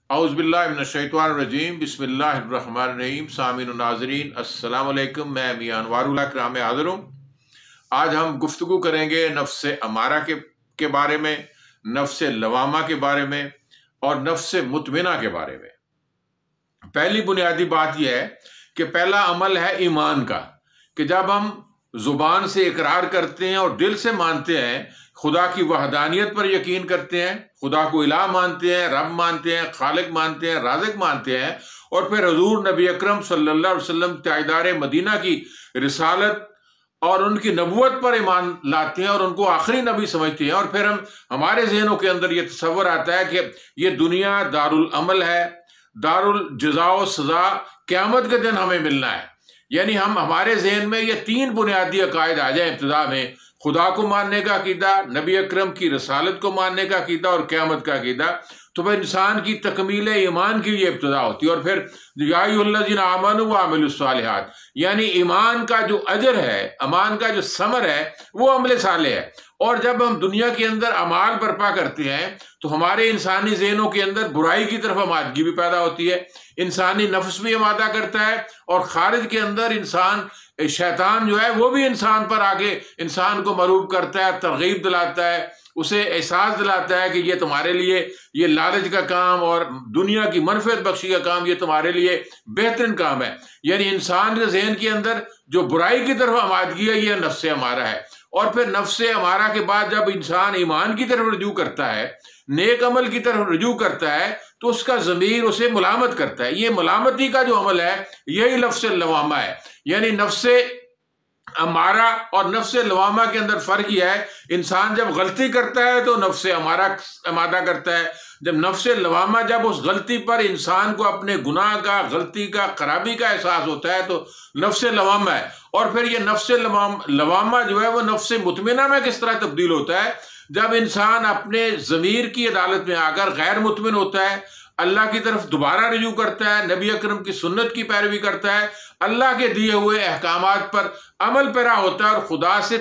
اعوذ باللہ من الشیطان الرجیم بسم اللہ الرحمن الرحیم۔ سامعین و ناظرین السلام علیکم، میں میاں انوار اللہ کرام حاضر ہوں۔ آج ہم گفتگو کریں گے نفس امارہ کے بارے میں، نفس لوامہ کے بارے میں اور نفس مطمئنہ کے بارے میں۔ پہلی بنیادی بات یہ ہے کہ پہلا عمل ہے ایمان کا، کہ جب ہم زبان سے اقرار کرتے ہیں اور دل سے مانتے ہیں، خدا کی وحدانیت پر یقین کرتے ہیں، خدا کو الہ مانتے ہیں، رب مانتے ہیں، خالق مانتے ہیں، رازق مانتے ہیں، اور پھر حضور نبی اکرم صلی اللہ علیہ وسلم تاجدار مدینہ کی رسالت اور ان کی نبوت پر ایمان لاتے ہیں اور ان کو آخری نبی سمجھتے ہیں، اور پھر ہمارے ذہنوں کے اندر یہ تصور آتا ہے کہ یہ دنیا دارالعمل ہے، دارالجزاء و سزا، قیامت کے دن ہمیں ملنا ہے۔ یعنی ہمارے ذہن میں یہ تین بنیادی عقائد آ جائیں ابتدا میں: خدا کو ماننے کا عقیدہ، نبی اکرم کی رسالت کو ماننے کا عقیدہ اور قیامت کا عقیدہ، تو پھر انسان کی تکمیل ایمان کی یہ ابتدا ہوتی ہے۔ اور پھر یا ایھا الذین آمنوا وعملوا الصالحات، یعنی ایمان کا جو اجر ہے، ایمان کا جو ثمر ہے، وہ عمل صالح ہے۔ اور جب ہم دنیا کے اندر اعمال برپا کرتے ہیں تو ہمارے انسانی ذہنوں کے اندر برائی کی طرف آمادگی بھی پیدا ہوتی ہے، انسانی نفس بھی آمادہ کرتا ہے، اور خارج کے اندر شیطان جو ہے وہ بھی انسان پر آگے انسان کو مروب کرتا ہے، ترغیب دلاتا ہے، اسے احساس دلاتا ہے کہ یہ تمہارے لیے یہ لالچ کا کام اور دنیا کی منفعت بخشی کا کام یہ تمہارے لیے بہترین کام ہے۔ یعنی انسان کے ذہن کے اندر جو برائی کی طرف آمادگی ہے یہ نفس امارہ ہے۔ اور پھر نفس امارہ کے بعد جب انسان ایمان کی طرف رجوع کرتا ہے، نیک عمل کی طرف رجوع کرتا ہے، تو اس کا ضمیر اسے ملامت کرتا ہے۔ یہ ملامتی کا جو عمل ہے یہی نفس لوامہ ہے۔ یعنی نفس امارہ اور نفس لوامہ کے اندر فرق یہ ہے، انسان جب غلطی کرتا ہے تو نفس امارہ آمادہ کرتا ہے، جب نفس لوامہ جب اس غلطی پر انسان کو اپنے گناہ کا، غلطی کا، خرابی کا احساس ہوتا ہے تو نفس لوامہ ہے۔ اور پھر یہ نفس لوامہ جو ہے وہ نفس مطمئنہ میں کس طرح تبدیل ہوتا ہے؟ جب انسان اپنے ضمیر کی عدالت میں آ کر غیر مطمئن ہوتا ہے، اللہ کی طرف دوبارہ رجوع کرتا ہے، نبی اکرم کی سنت کی پیروی کرتا ہے، اللہ کے دیے ہوئے احکامات پر عمل پیرا ہوتا ہے اور خدا سے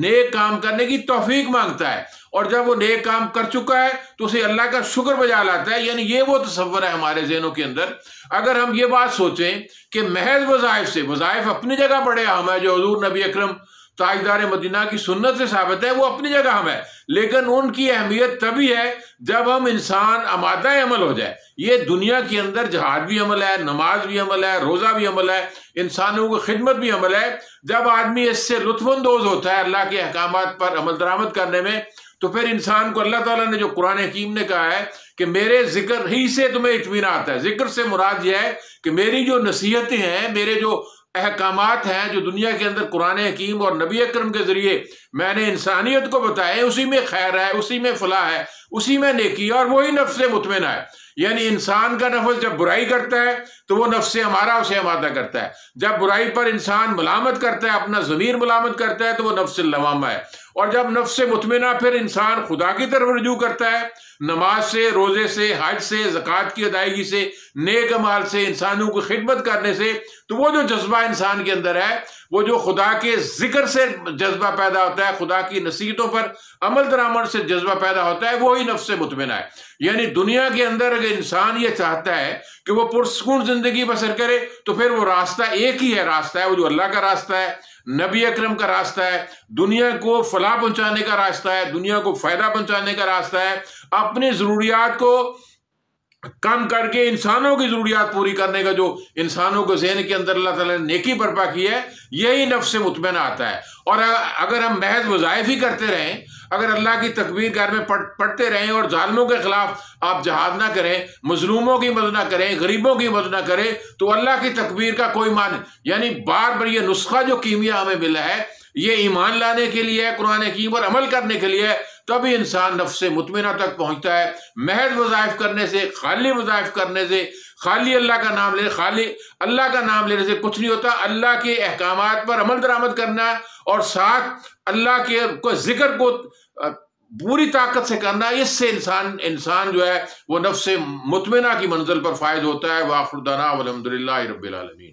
نیک کام کرنے کی توفیق مانگتا ہے، اور جب وہ نیک کام کر چکا ہے تو اسے اللہ کا شکر بجا لاتا ہے۔ یعنی یہ وہ تصور ہے ہمارے ذہنوں کے اندر۔ اگر ہم یہ بات سوچیں کہ محض وظائف اپنی جگہ بڑے اہم ہے، جو حضور نبی اکرم تاجدار مدینہ کی سنت سے ثابت ہے، وہ اپنی جگہ ہم ہے، لیکن ان کی اہمیت تبھی ہے جب ہم انسان آمادہ عمل ہو جائے۔ یہ دنیا کے اندر جہاد بھی عمل ہے، نماز بھی عمل ہے، روزہ بھی عمل ہے، انسانوں کی خدمت بھی عمل ہے۔ جب آدمی اس سے لطف اندوز ہوتا ہے اللہ کے احکامات پر عمل درآمد کرنے میں، تو پھر انسان کو اللہ تعالیٰ نے جو قرآن حکیم نے کہا ہے کہ میرے ذکر ہی سے تمہیں اطمینان آتا ہے۔ ذکر سے مراد یہ ہے کہ میری جو نصیحتیں ہیں، میرے جو احکامات ہیں، جو دنیا کے اندر قرآن حکیم اور نبی اکرم کے ذریعے میں نے انسانیت کو بتایا ہے، اسی میں خیر ہے، اسی میں فلاح ہے، اسی میں نیکی ہے، اور وہی نفس مطمئنہ ہے۔ یعنی انسان کا نفس جب برائی کرتا ہے تو وہ نفس امارہ اسے آمادہ کرتا ہے، جب برائی پر انسان ملامت کرتا ہے، اپنا ضمیر ملامت کرتا ہے، تو وہ نفس لوامہ ہے۔ اور جب نفس مطمئنہ پھر انسان خدا کی طرف رجوع کرتا ہے، نماز سے، روزے سے، حج سے، زکوٰۃ کی ادائیگی سے، نیک اعمال سے، انسانوں کی خدمت کرنے سے، تو وہ جو جذبہ انسان کے اندر ہے، وہ جو خدا کے ذکر سے جذبہ پیدا ہوتا ہے، خدا کی نصیحتوں پر عمل درآمد سے جذبہ پیدا ہوتا ہے، وہی نفس مطمئنہ ہے۔ یعنی دنیا کے اندر اگر انسان یہ چاہتا ہے کہ وہ پرسکون زندگی بسر کرے، تو پھر وہ راستہ ایک ہی ہے، راستہ ہے وہ جو اللہ کا راستہ ہے، نبی اکرم کا راستہ ہے، دنیا کو فلاح پہنچانے کا راستہ ہے، دنیا کو فائدہ پہنچانے کا راستہ ہے، اپنی ضروریات کو کم کر کے انسانوں کی ضروریات پوری کرنے کا جو انسانوں کے ذہن کے اندر اللہ تعالیٰ نے نیکی برپا کی ہے، یہی نفس مطمئنہ آتا ہے۔ اور اگر ہم محض وظائف ہی کرتے رہیں، اگر اللہ کی تکبیر گھر میں پڑھتے رہیں اور ظالموں کے خلاف آپ جہاد نہ کریں، مظلوموں کی مدد نہ کریں، غریبوں کی مدد نہ کریں، تو اللہ کی تکبیر کا کوئی معنی۔ یعنی بار بار یہ نسخہ جو کیمیا ہمیں ملا ہے، یہ ایمان لانے کے لیے، قرآن حکیم پر عمل کرنے کے لیے، تبھی انسان نفس مطمئنہ تک پہنچتا ہے۔ محض وظائف کرنے سے، خالی وظائف کرنے سے، خالی اللہ کا نام لینے سے کچھ نہیں ہوتا۔ اللہ کے احکامات پر عمل درآمد کرنا اور ساتھ اللہ کے ذکر کو پوری طاقت سے کرنا، اس سے انسان جو ہے وہ نفس مطمئنہ کی منزل پر فائز ہوتا ہے۔ وآخر دعوانا والحمدللہ رب العالمین۔